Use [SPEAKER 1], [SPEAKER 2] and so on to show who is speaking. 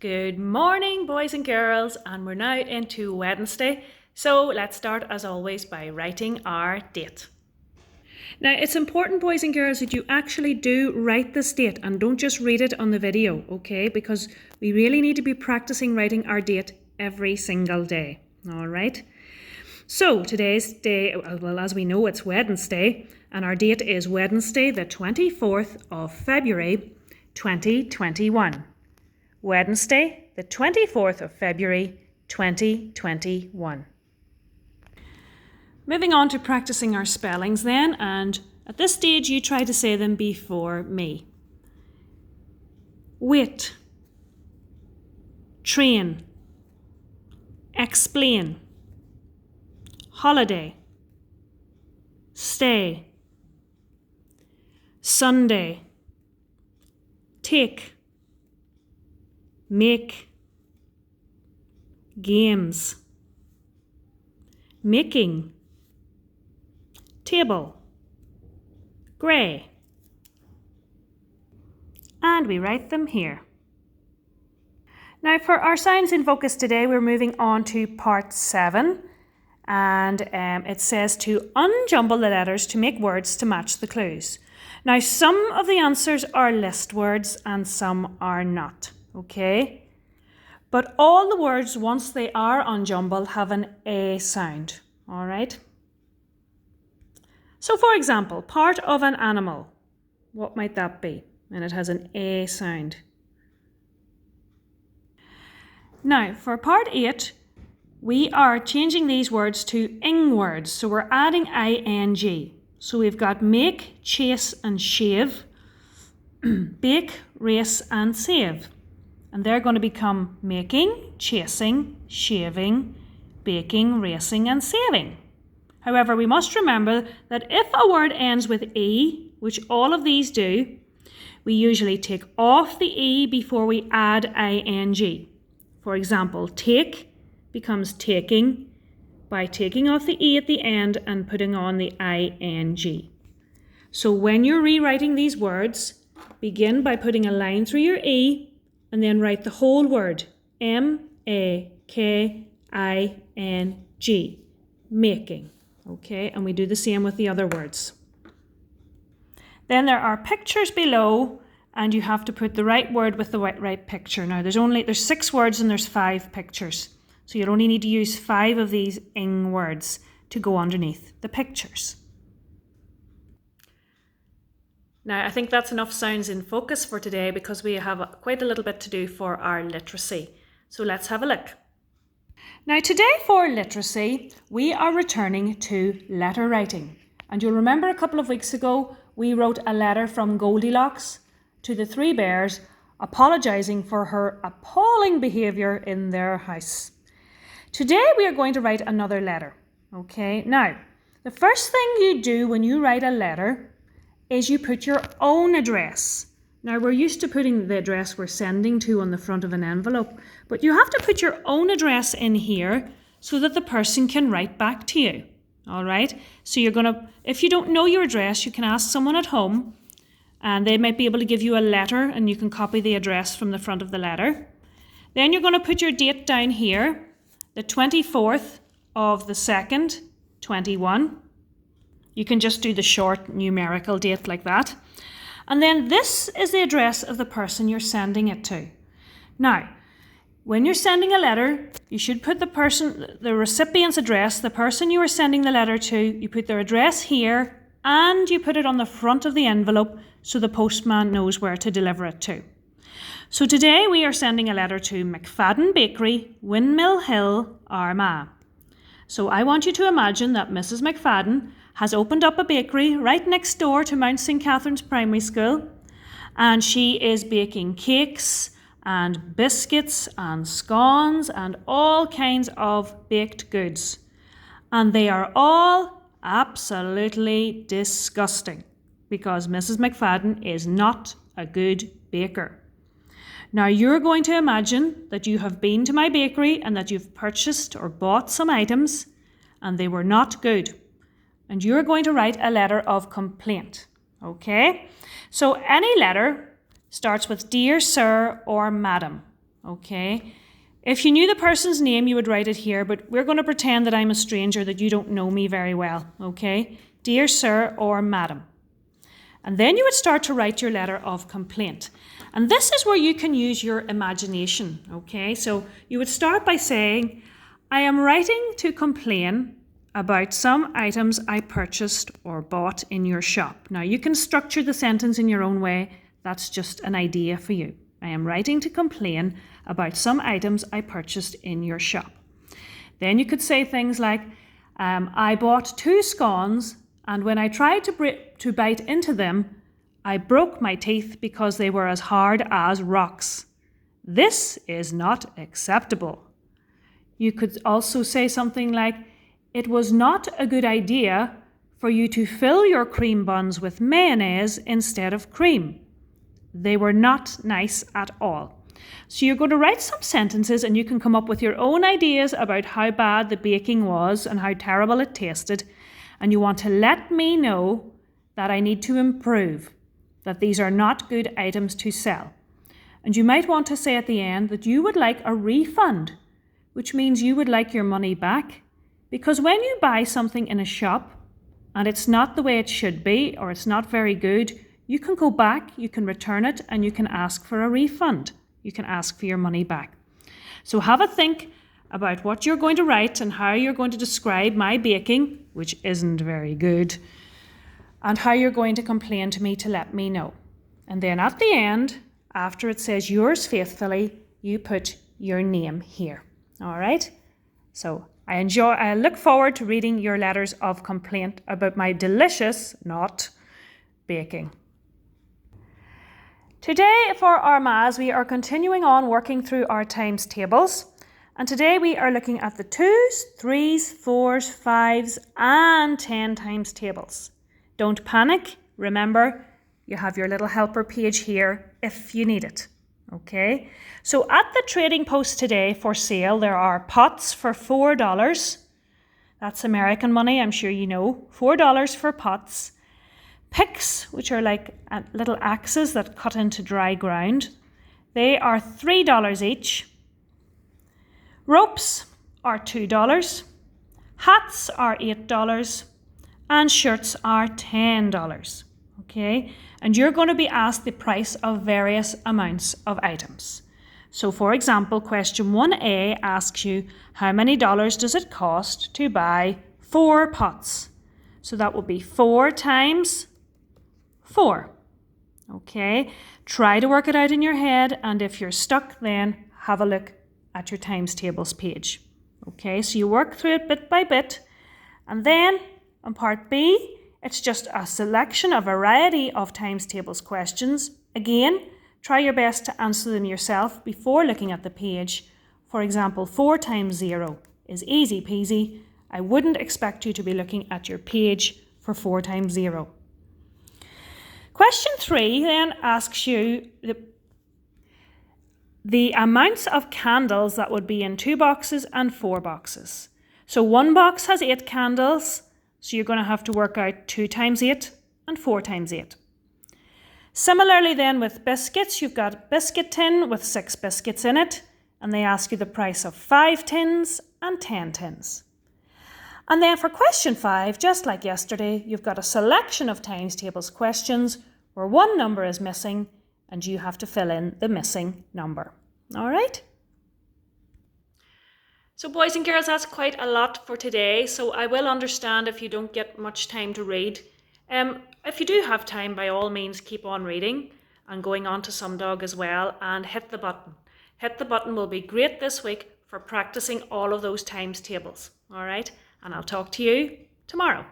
[SPEAKER 1] Good morning, boys and girls, and we're now into Wednesday. So let's start, as always, by writing our date. Now, it's important, boys and girls, that you actually do write this date and don't just read it on the video, okay? Because we really need to be practicing writing our date every single day, all right? So today's day, well, as we know, it's Wednesday, and our date is Wednesday, the 24th of February, 2021. Wednesday, the 24th of February, 2021. Moving on to practicing our spellings then, and at this stage you try to say them before me. Wait, train, explain, holiday, stay, Sunday, take, make, games, making, table, grey. And we write them here. Now for our Sounds in Focus today, we're moving on to part 7. And it says to unjumble the letters to make words to match the clues. Now some of the answers are list words and some are not. Okay, but all the words, once they are unjumbled, have an A sound, all right? So for example, part of an animal, what might that be? And it has an A sound. Now for part 8, we are changing these words to ing words, so we're adding ing. So we've got make, chase and shave, bake, race and save. And they're going to become making, chasing, shaving, baking, racing and saving. However, we must remember that if a word ends with E, which all of these do, we usually take off the E before we add ing. For example, take becomes taking by taking off the E at the end and putting on the ing. So when you're rewriting these words, begin by putting a line through your E and then write the whole word, M-A-K-I-N-G, making. Okay, and we do the same with the other words. Then there are pictures below, and you have to put the right word with the right picture. Now there's 6 words and there's 5 pictures. So you'll only need to use 5 of these ing words to go underneath the pictures. Now, I think that's enough Sounds in Focus for today because we have quite a little bit to do for our literacy. So let's have a look. Now, today for literacy, we are returning to letter writing. And you'll remember a couple of weeks ago, we wrote a letter from Goldilocks to the 3 bears apologising for her appalling behaviour in their house. Today, we are going to write another letter. Okay, now, the first thing you do when you write a letter is you put your own address. Now we're used to putting the address we're sending to on the front of an envelope, but you have to put your own address in here so that the person can write back to you. All right, so if you don't know your address, you can ask someone at home and they might be able to give you a letter and you can copy the address from the front of the letter. Then you're going to put your date down here, the 24th of the 2nd, 21. You can just do the short numerical date like that. And then this is the address of the person you're sending it to. Now, when you're sending a letter, you should put the recipient's address, the person you are sending the letter to, you put their address here and you put it on the front of the envelope so the postman knows where to deliver it to. So today we are sending a letter to McFadden Bakery, Windmill Hill, Armagh. So I want you to imagine that Mrs. McFadden has opened up a bakery right next door to Mount St. Catherine's Primary School, and she is baking cakes and biscuits and scones and all kinds of baked goods. And they are all absolutely disgusting because Mrs. McFadden is not a good baker. Now you're going to imagine that you have been to my bakery and that you've purchased or bought some items and they were not good. And you're going to write a letter of complaint, okay? So any letter starts with Dear Sir or Madam, okay? If you knew the person's name, you would write it here, but we're going to pretend that I'm a stranger, that you don't know me very well, okay? Dear Sir or Madam. And then you would start to write your letter of complaint. And this is where you can use your imagination, okay? So you would start by saying, I am writing to complain about some items I purchased or bought in your shop. Now you can structure the sentence in your own way. That's just an idea for you. I am writing to complain about some items I purchased in your shop. Then you could say things like, I bought 2 scones and when I tried to bite into them, I broke my teeth because they were as hard as rocks. This is not acceptable. You could also say something like, it was not a good idea for you to fill your cream buns with mayonnaise instead of cream. They were not nice at all. So you're going to write some sentences and you can come up with your own ideas about how bad the baking was and how terrible it tasted. And you want to let me know that I need to improve, that these are not good items to sell. And you might want to say at the end that you would like a refund, which means you would like your money back. Because when you buy something in a shop and it's not the way it should be or it's not very good, you can go back, you can return it, and you can ask for a refund. You can ask for your money back. So have a think about what you're going to write and how you're going to describe my baking, which isn't very good, and how you're going to complain to me to let me know. And then at the end, after it says yours faithfully, you put your name here. All right? So I look forward to reading your letters of complaint about my delicious, not baking. Today for our maths, we are continuing on working through our times tables. And today we are looking at the 2s, 3s, 4s, 5s and 10 times tables. Don't panic. Remember, you have your little helper page here if you need it. Okay, so at the trading post today for sale, there are pots for $4. That's American money, I'm sure you know. $4 for pots. Picks, which are like little axes that cut into dry ground. They are $3 each. Ropes are $2. Hats are $8. And shirts are $10. Okay, and you're going to be asked the price of various amounts of items. So for example, question 1A asks you, how many dollars does it cost to buy 4 pots? So that will be 4 times 4. Okay, try to work it out in your head, and if you're stuck, then have a look at your times tables page. Okay, so you work through it bit by bit, and then on part B, it's just a selection, a variety of times tables questions. Again, try your best to answer them yourself before looking at the page. For example, 4 times 0 is easy peasy. I wouldn't expect you to be looking at your page for 4 times 0. Question 3 then asks you the amounts of candles that would be in 2 boxes and 4 boxes. So one box has 8 candles. So you're going to have to work out 2 times 8 and 4 times 8. Similarly then with biscuits, you've got a biscuit tin with 6 biscuits in it, and they ask you the price of 5 tins and 10 tins. And then for question 5, just like yesterday, you've got a selection of times tables questions where one number is missing and you have to fill in the missing number. All right? So boys and girls, that's quite a lot for today. So I will understand if you don't get much time to read. If you do have time, by all means, keep on reading and going on to Sumdog as well, and hit the button. Hit the button will be great this week for practicing all of those times tables. All right, and I'll talk to you tomorrow.